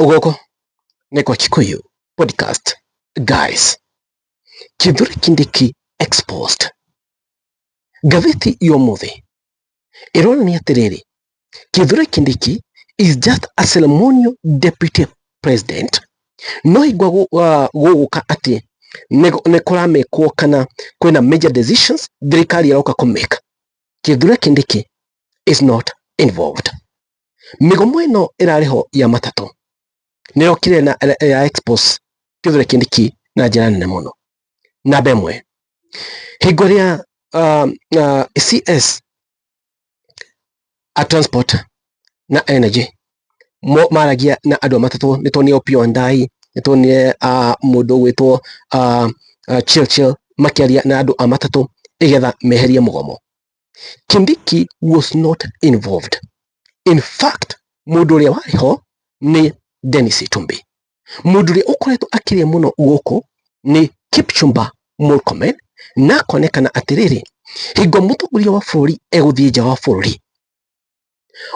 Ugoko Neko Kikuyu podcast. Guys, Kithure Kindiki exposed. Gazeti yomuthi ironania atiriri, Kithure Kindiki is just a ceremonial deputy president. No igwa guguka ati nekuramekwo kana kwina major decisions thirikari iroka kumeka. Kithure Kindiki is not involved. Migomo ino irariho ya matatu nirokire na ya expose Kithure Kindiki na njira nene muno. Na bemwe higoria CS a transport na energy maragia na andu matatu nitoni Opio Ndai, nitoni mundu witwo chill makiaria na andu matatu igetha meherie mugomo. Kindiki was not involved. In fact, mundu uria wariho ni Dennis Itumbi. Mundu uria ukoretwo akiria muno guku ni Kipchumba Murkomen, na konekana atiriri higo mutongoria wa bururi eguthie nja wa bururi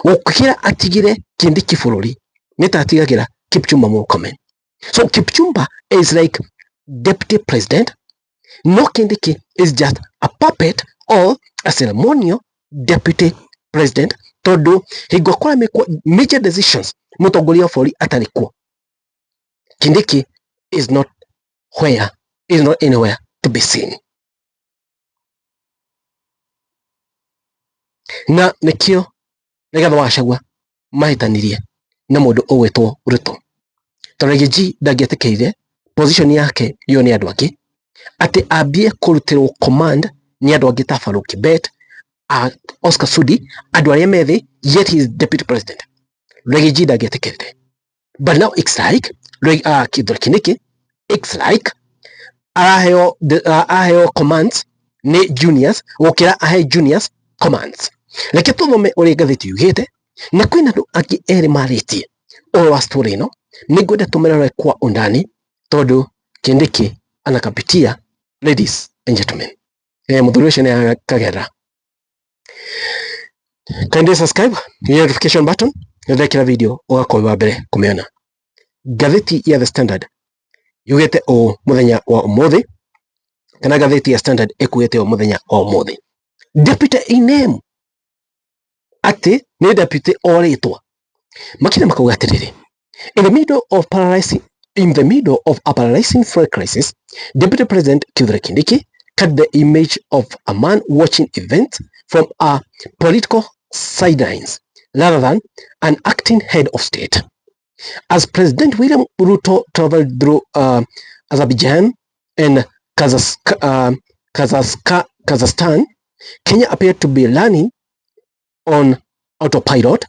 ukira atigire Kindiki bururi nitatigagira Kipchumba Murkomen. So Kipchumba is like deputy president. No, Kindiki is just a puppet or a ceremonial deputy president. Todo higo kwa major decisions mutongoria wa bururi atarikuwa. Kindiki is not anywhere to be seen. Na nikio nigatho wacagua mahitanirie na mundu ugwitwo Ruto. Toregi ndagietikiire position yake yo ni andu angi ati ambie kurutirwo command ni andu angi ta Farouk Kibet, Oscar Sudi, andu aria methi, yet he is deputy president. Regi ndagietikiire. But now it's like Kithure Kindiki, it's like aheo commands ni juniors gukira ahe juniors commands. Leke tuthome uri gatheti yugite na kwina andu angi eri maritie wa story no nigwenda tumerere kwa undani tondu Kindiki anakapitia. Ladies and gentlemen, muthuri ucio ni kagera. Kindly subscribe, hit notification button, na like video ugakorwo wa mbere kumeona. Gatheti ya The Standard yugite o muthenya wa umuthi, kana gatheti ya Standard ekuite o muthenya wa umuthi, deputy in name ati ni deputy oritwa makina makauga atiriri, in the middle of a paralyzing flood crisis, Deputy President Kithure Kindiki cut the image of a man watching events from a political sidelines rather than an acting head of state. As President William Ruto traveled through Azerbaijan and Kazakhstan, Kenya appeared to be running on autopilot,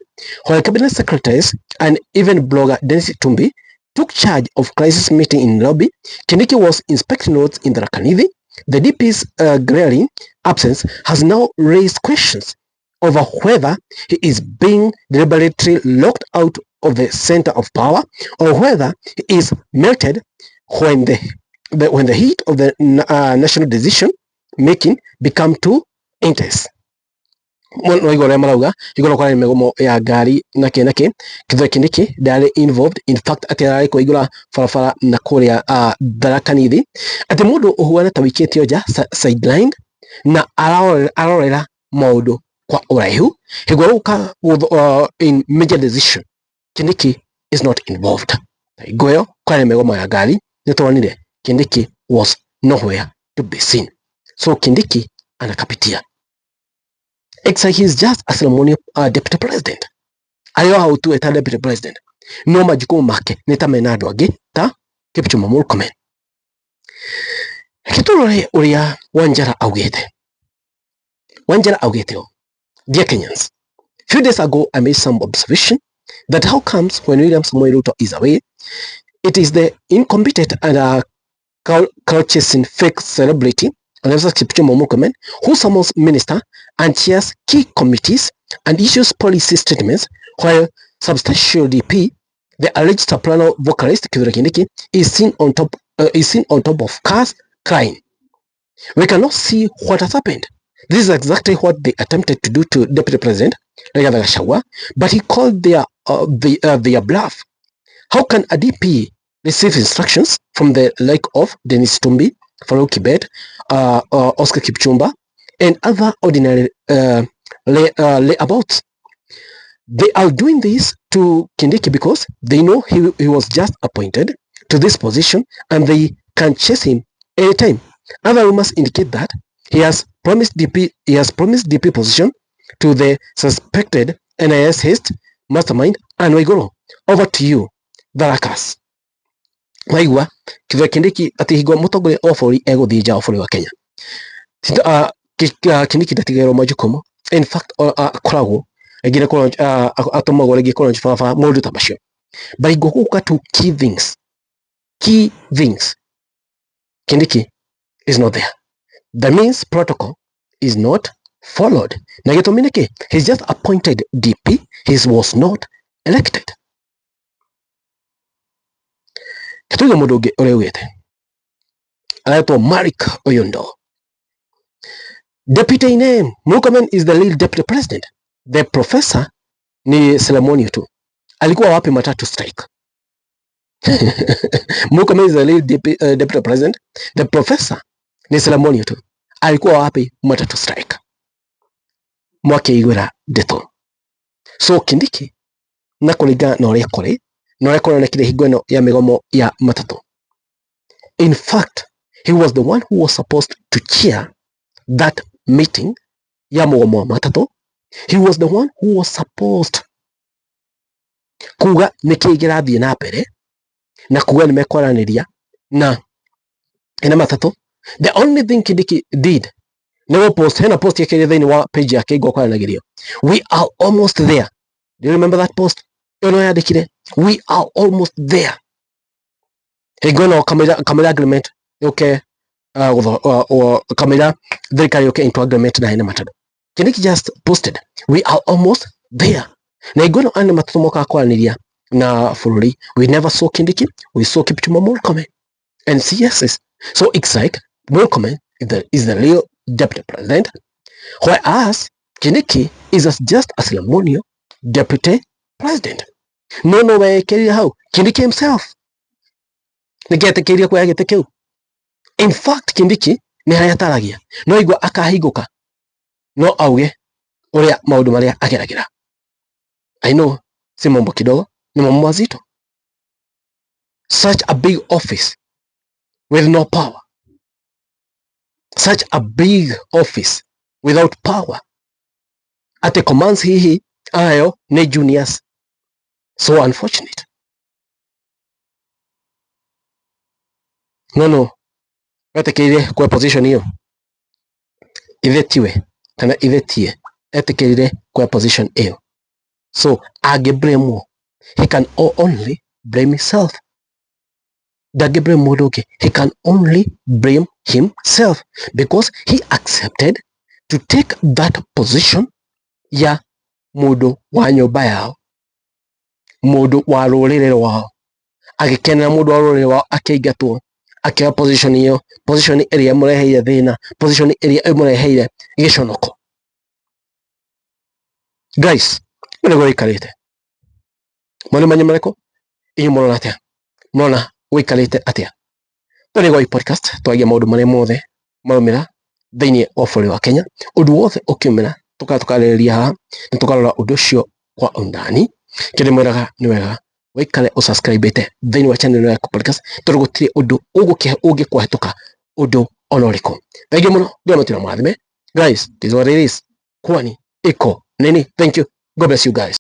while cabinet secretaries and even blogger Dennis Itumbi took charge of crisis meeting in Nairobi. Kindiki was inspecting roads in Tharaka Nithi. The DP's glaring absence has now raised questions over whether he is being deliberately locked out of the center of power or whether he is melted when the heat of the national decision making become too intense. Mwana igore marauga igoro kwa megomo ya gari na kenake Kithure Kindiki ndari involved. In fact atirari ko igura farafara na kuria Tharaka Nithi ati mundu uhuana ta wiketio nja sideline na arorera maundu kwa uraihu higoro ka in major decision. Kindiki is not involved. Igoyo kwa megomo ya gari nitwanire Kindiki was nowhere to be seen. So Kindiki anakapitia. It's like he's just a ceremonial deputy president. Ayo how to eta deputy president. No majukumu make nita menado angi ta Kipchumba Murkomen. Kitore uria Wanjara augete. Wanjara augete o. Dear Kenyans, few days ago I made some observation that how comes when William Samoei Ruto is away, it is the incompetent and crowd-chasing fake celebrity Kipchumba Murkomen who summons minister and chairs key committees and issues policy statements, while substantial DP, the alleged soprano vocalist Kithure Kindiki, is seen on top of cars crying. We cannot see what has happened. This is exactly what they attempted to do to Deputy President Rigathi Gachagua, but he called their bluff. How can a DP receive instructions from the like of Dennis Tumbi, Farouk Kibet, Oscar Kipchumba, and other ordinary layabouts? They are doing this to Kindiki because they know he was just appointed to this position and they can chase him anytime. Other rumors indicate that he has promised DP position to the suspected NIS heist mastermind Anwaigoro. Over to you, Dharakas. Maigua kithe Kindiki ati higwa mutongoria wa bũrũri egũthiĩ nja wa bũrũri wa Kenya. Kindiki ndatigairwo majukumu. In fact, akoragwo egire atomagwo rĩngĩ kũrũnji baba mũndũ ta macio. Baigwo gũka to key things. Kindiki is not there. That means protocol is not followed. Na gĩtũmi nĩkĩ? He's just appointed DP. He was not elected. Kituga mũndũ ũngĩ ũrĩa ugĩte aretwo Marik Oyundo. Deputy name Murkomen is the lead deputy president. The professor ni ceremony tu. Alikuwa wapi matatu strike? Murkomen is the lead deputy president. The professor ni ceremony tu. Alikuwa wapi matatu strike? Mwake igwera deto. So Kindiki na kũringa na ũrĩa kũrĩ na ũrĩa kũronekire hingo ĩno ya mĩgomo ya matatu. In fact, he was the one who was supposed to chair that meeting ya mũgomo wa matatu. He was the one who was supposed kuga nĩkĩĩ kĩrathiĩ na mbere na kuga nĩmekwaranĩria na matatu. The only thing Kindiki did nĩ post hena post yake thĩinĩ wa page yake igwa kwaranagĩrio. We are almost there. Do you remember that post? Yono yandĩkire we are almost there. Hingo kamera agreement okay kamera thirikari okay into agreement na hena matatu. Kindiki just posted we are almost there. Na hingo ane matatu moka kwaranĩria na bũrũri. We never saw Kindiki, we saw Kipchumba Murkomen and CSS. So it's like Murkomen is the real deputy president, whereas Kindiki is just a ceremonial deputy president. No way carry how Kindiki himself nigetekeria kwa gite kiu. In fact Kindiki ni hayataragia no igwa akahiguka no auge uria maundu maria ageragira. I know si mambo kidogo, ni mambo mazito. Such a big office with no power, such a big office without power. Ate commands hihi ayo ne juniors. So unfortunate. No etekeire kwa position hiyo ithetiwe kana ithetie etekeire kwa position hiyo. So agebremo, he can only blame himself. Dagebre Modoke, he can only blame himself because he accepted to take that position ya mudo wa nyoba yao, mudo wa rũrĩrĩ wao, agĩkenera mudo wa rũrĩrĩ wao akĩingatwo akĩoya position hiyo, position ĩrĩa mũreheire thĩna, position ĩrĩa ĩmũreheire gĩconoko. Guys, nĩguo ikarĩte mwene manye mareko inyuĩ mũrona atĩa? Mũrona wikarite atia? Tũrĩ gwa podcast twagia maũndũ marĩa mothe maumĩra thĩinĩ wa bũrũri wa Kenya. Ũndũ wothe ũkiumĩra tukarĩrĩria haha na tukarora ũndũ ũcio kwa undani. Kĩrĩa mwĩraga nĩ wega wĩkare ũsubscribe-ĩte thĩinĩ wa channel ya podcast tondũ gũtirĩ ũndũ ũngĩkũhĩtũka ũndũ ona ũrĩkũ. Thengiũ mũno, Ngai amũtũre mũrathime. Guys, this is what it is. Kwani iko nini? Thank you. God bless you guys.